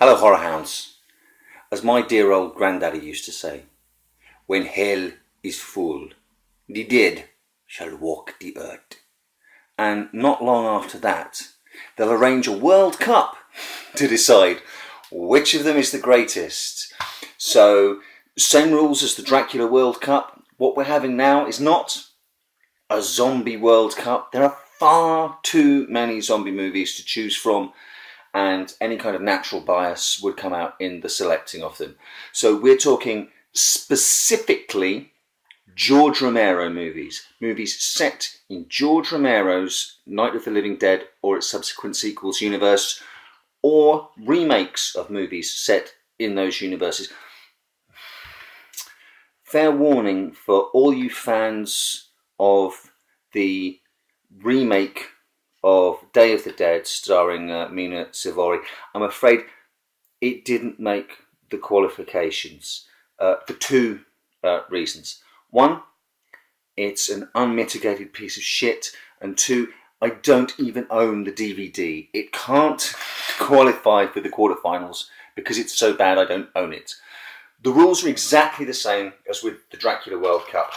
Hello, horror hounds. As my dear old granddaddy used to say, when hell is full, the dead shall walk the earth. And not long after that, they'll arrange a World Cup to decide which of them is the greatest. So, same rules as the Dracula World Cup. What we're having now is not a zombie World Cup. There are far too many zombie movies to choose from, and any kind of natural bias would come out in the selecting of them. So we're talking specifically George Romero movies set in George Romero's Night of the Living Dead or its subsequent sequels universe, or remakes of movies set in those universes. Fair warning for all you fans of the remake of Day of the Dead starring Mina Sivori. I'm afraid it didn't make the qualifications for two reasons. One, it's an unmitigated piece of shit, and two, I don't even own the DVD. It can't qualify for the quarterfinals because it's so bad I don't own it. The rules are exactly the same as with the Dracula World Cup.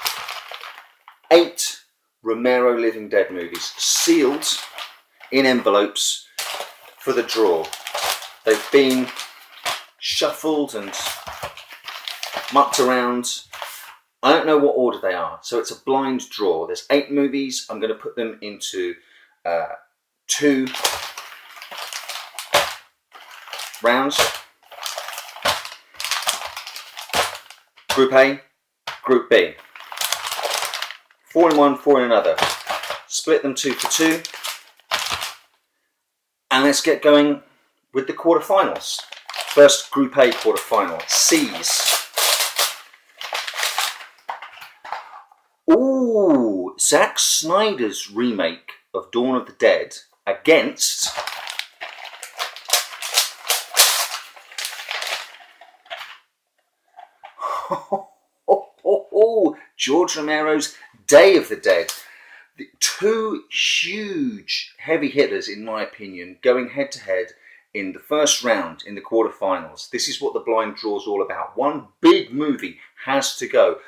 8 Romero Living Dead movies, sealed in envelopes for the draw. They've been shuffled and mucked around. I don't know what order they are, so it's a blind draw. There's 8 movies. I'm going to put them into 2 rounds. Group A, Group B. 4 in one, 4 in another. Split them 2 for 2. And let's get going with the quarterfinals. First Group A quarterfinal, C's. Ooh, Zack Snyder's remake of Dawn of the Dead against George Romero's Day of the Dead. The 2 huge heavy hitters, in my opinion, going head to head in the first round in the quarterfinals. This is what the blind draw is all about. One big movie has to go.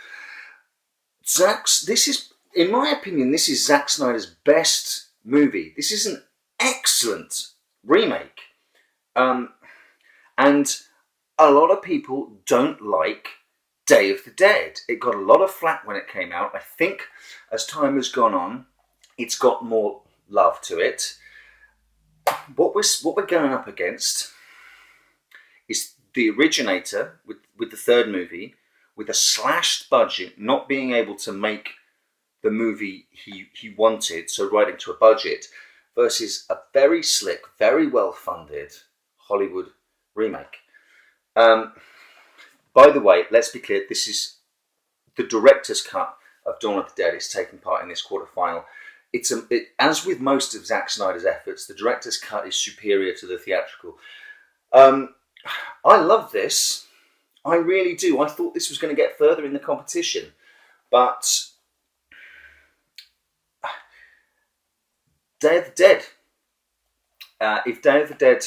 In my opinion, this is Zack Snyder's best movie. This is an excellent remake. And a lot of people don't like Day of the Dead. It got a lot of flack when it came out. I think as time has gone on, it's got more love to it. What we're going up against is the originator with the third movie, with a slashed budget, not being able to make the movie he wanted, so writing to a budget, versus a very slick, very well funded Hollywood remake. By the way, let's be clear, this is the director's cut of Dawn of the Dead is taking part in this quarterfinal. As with most of Zack Snyder's efforts, the director's cut is superior to the theatrical. I love this. I really do. I thought this was going to get further in the competition, but Day of the Dead. If Day of the Dead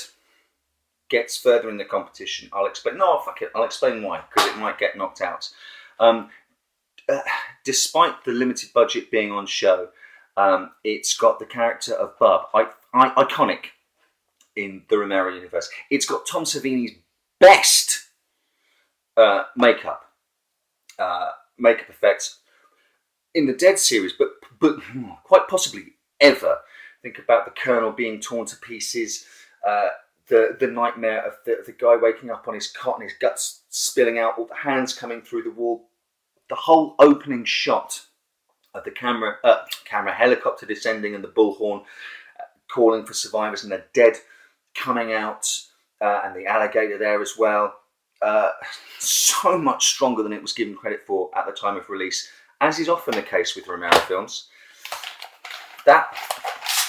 gets further in the competition, I'll explain. No, fuck it. I'll explain why, because it might get knocked out. Despite the limited budget being on show, it's got the character of Bub, iconic in the Romero universe. It's got Tom Savini's best makeup effects in the Dead series, but quite possibly ever. Think about the Colonel being torn to pieces. The nightmare of the guy waking up on his cot and his guts spilling out, all the hands coming through the wall. The whole opening shot of the camera helicopter descending and the bullhorn calling for survivors and the dead coming out and the alligator there as well. So much stronger than it was given credit for at the time of release, as is often the case with Romero films. That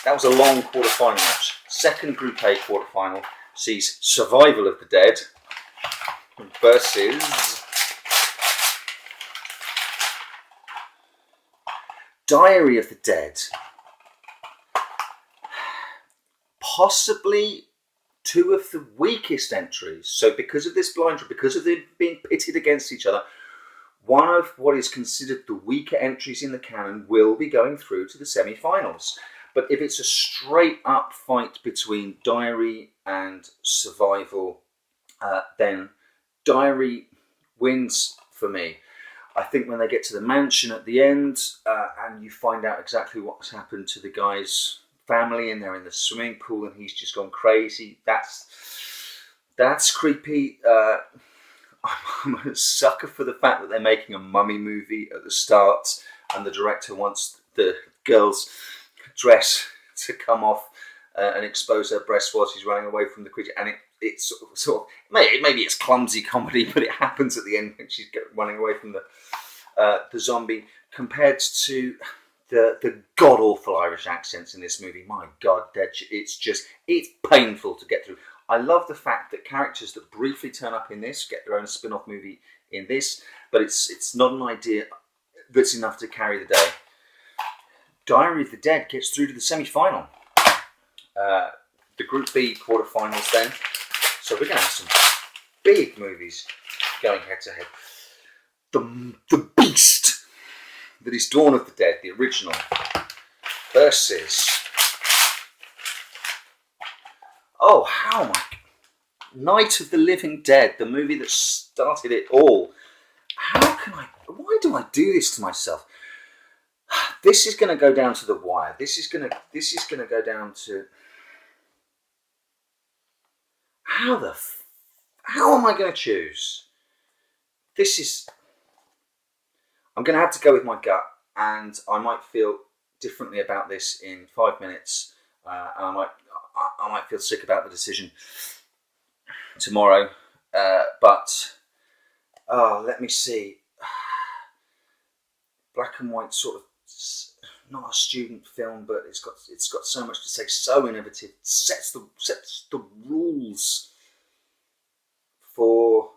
was a long quarterfinal match. Second Group A quarterfinal sees Survival of the Dead versus Diary of the Dead. Possibly two of the weakest entries. So because of this blind draw, because of them being pitted against each other, one of what is considered the weaker entries in the canon will be going through to the semi-finals. But if it's a straight up fight between Diary and Survival, then Diary wins for me. I think when they get to the mansion at the end, and you find out exactly what's happened to the guy's family, and they're in the swimming pool and he's just gone crazy, that's creepy. I'm a sucker for the fact that they're making a mummy movie at the start, and the director wants the girl's dress to come off and expose her breasts while she's running away from the creature. And it's sort of maybe it's clumsy comedy, but it happens at the end when she's running away from the zombie. Compared to the god awful Irish accents in this movie, my God, it's painful to get through. I love the fact that characters that briefly turn up in this get their own spin-off movie in this, but it's not an idea that's enough to carry the day. Diary of the Dead gets through to the semi-final. The Group B quarterfinals then. So we're going to have some big movies going head-to-head. The beast that is Dawn of the Dead, the original, versus... Oh, how am I? Night of the Living Dead, the movie that started it all. Why do I do this to myself? This is going to go down to the wire. This is going to go down to... How am I going to choose? I'm going to have to go with my gut, and I might feel differently about this in 5 minutes, and I might feel sick about the decision tomorrow, but let me see. Black and white, sort of not a student film, but it's got so much to say, so innovative, sets the rules for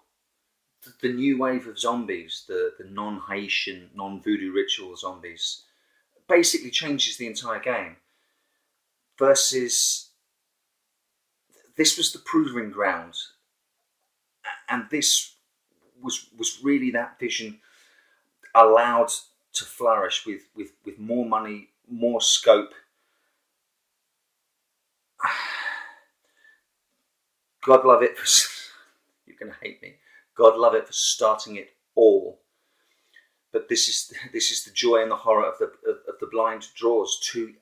the new wave of zombies, the non-Haitian, non-voodoo ritual zombies. Basically changes the entire game. Versus, this was the proving ground, and this was really that vision allowed to flourish with more money, more scope. God love it for... You're going to hate me. God love it for starting it all. But this is the joy and the horror of the blind draws. Two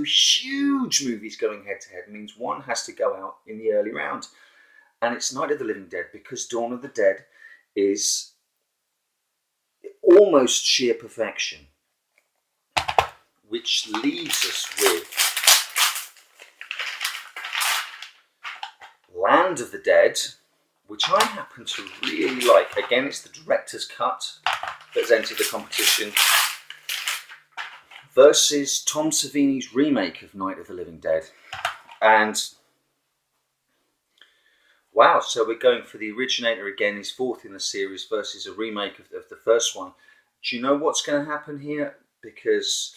huge movies going head to head means one has to go out in the early round, and it's Night of the Living Dead, because Dawn of the Dead is almost sheer perfection, which leaves us with Land of the Dead, which I happen to really like. Again, it's the director's cut that's entered the competition, versus Tom Savini's remake of Night of the Living Dead. And wow, so we're going for the originator again, his fourth in the series, versus a remake of the first one. Do you know what's going to happen here? Because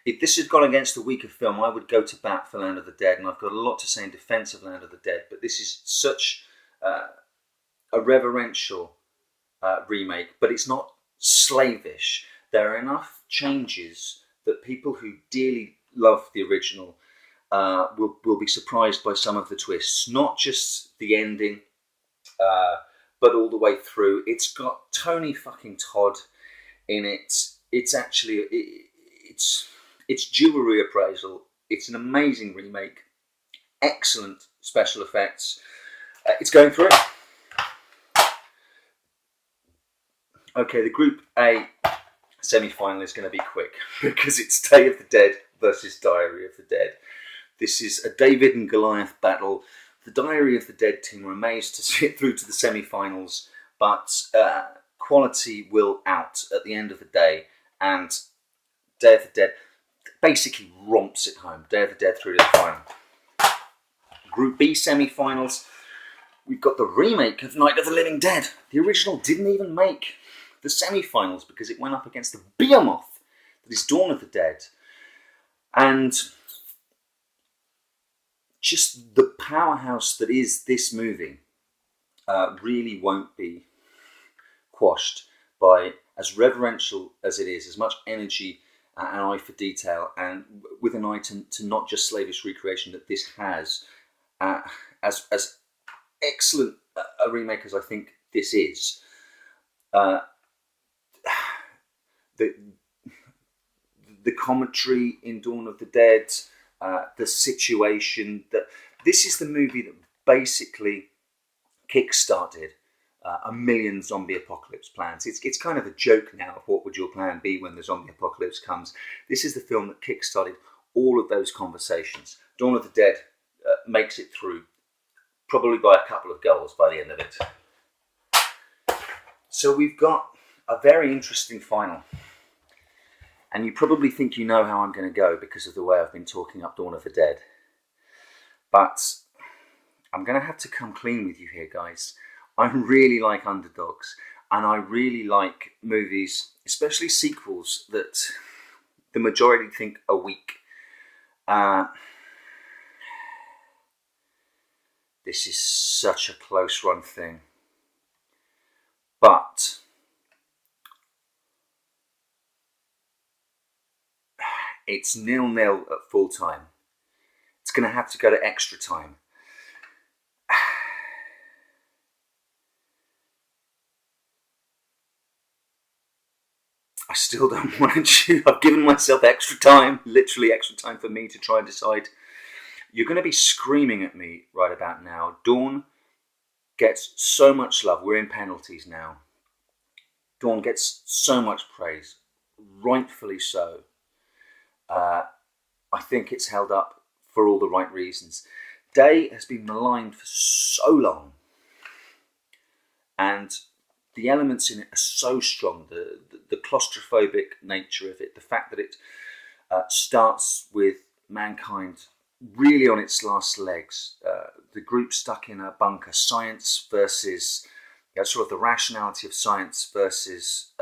if this had gone against a weaker film, I would go to bat for Land of the Dead, and I've got a lot to say in defence of Land of the Dead, but this is such a reverential remake, but it's not slavish. There are enough changes that people who dearly love the original will be surprised by some of the twists. Not just the ending, but all the way through. It's got Tony fucking Todd in it. It's actually it's due a reappraisal. It's an amazing remake. Excellent special effects. It's going through. Okay, the Group A semi-final is going to be quick, because it's Day of the Dead versus Diary of the Dead. This is a David and Goliath battle. The Diary of the Dead team are amazed to see it through to the semi-finals, but quality will out at the end of the day, and Day of the Dead basically romps it home. Day of the Dead through to the final. Group B semi-finals, we've got the remake of Night of the Living Dead. The original didn't even make the semi-finals because it went up against the behemoth that is Dawn of the Dead. And just the powerhouse that is this movie really won't be quashed by, as reverential as it is, as much energy and eye for detail, and with an eye to not just slavish recreation that this has, as excellent a remake as I think this is. The commentary in Dawn of the Dead, the situation, that this is the movie that basically kick-started a million zombie apocalypse plans. It's kind of a joke now of what would your plan be when the zombie apocalypse comes. This is the film that kick-started all of those conversations. Dawn of the Dead makes it through, probably by a couple of goals by the end of it. So we've got a very interesting final. And you probably think you know how I'm going to go because of the way I've been talking up Dawn of the Dead. But I'm going to have to come clean with you here, guys. I really like underdogs. And I really like movies, especially sequels, that the majority think are weak. This is such a close run thing. But it's 0-0 at full time. It's going to have to go to extra time. I still don't want to choose. I've given myself extra time, literally extra time for me to try and decide. You're going to be screaming at me right about now. Dawn gets so much love. We're in penalties now. Dawn gets so much praise, rightfully so. I think it's held up for all the right reasons. Day has been maligned for so long, and the elements in it are so strong. The claustrophobic nature of it, the fact that it starts with mankind really on its last legs, the group stuck in a bunker, science versus sort of the rationality of science versus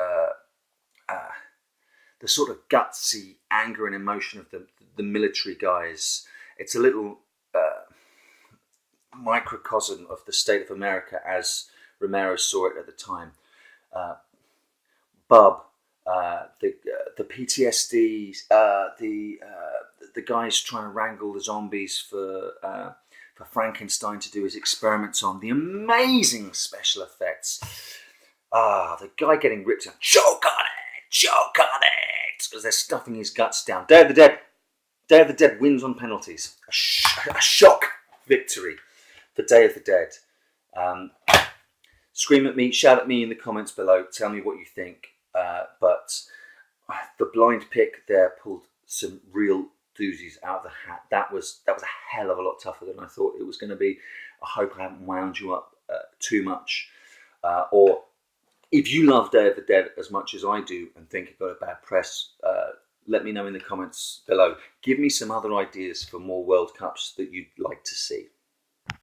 the sort of gutsy anger and emotion of the military guys. It's a little microcosm of the state of America as Romero saw it at the time. Bub, the PTSD, the guys trying to wrangle the zombies for Frankenstein to do his experiments on, the amazing special effects. The guy getting ripped out, choke on it, as they're stuffing his guts down. Day of the Dead wins on penalties. A shock victory for Day of the Dead. Scream at me, shout at me in the comments below. Tell me what you think. But the blind pick there pulled some real doozies out of the hat. That was a hell of a lot tougher than I thought it was going to be. I hope I haven't wound you up too much. Or if you love Day of the Dead as much as I do and think it got a bad press, let me know in the comments below. Give me some other ideas for more World Cups that you'd like to see.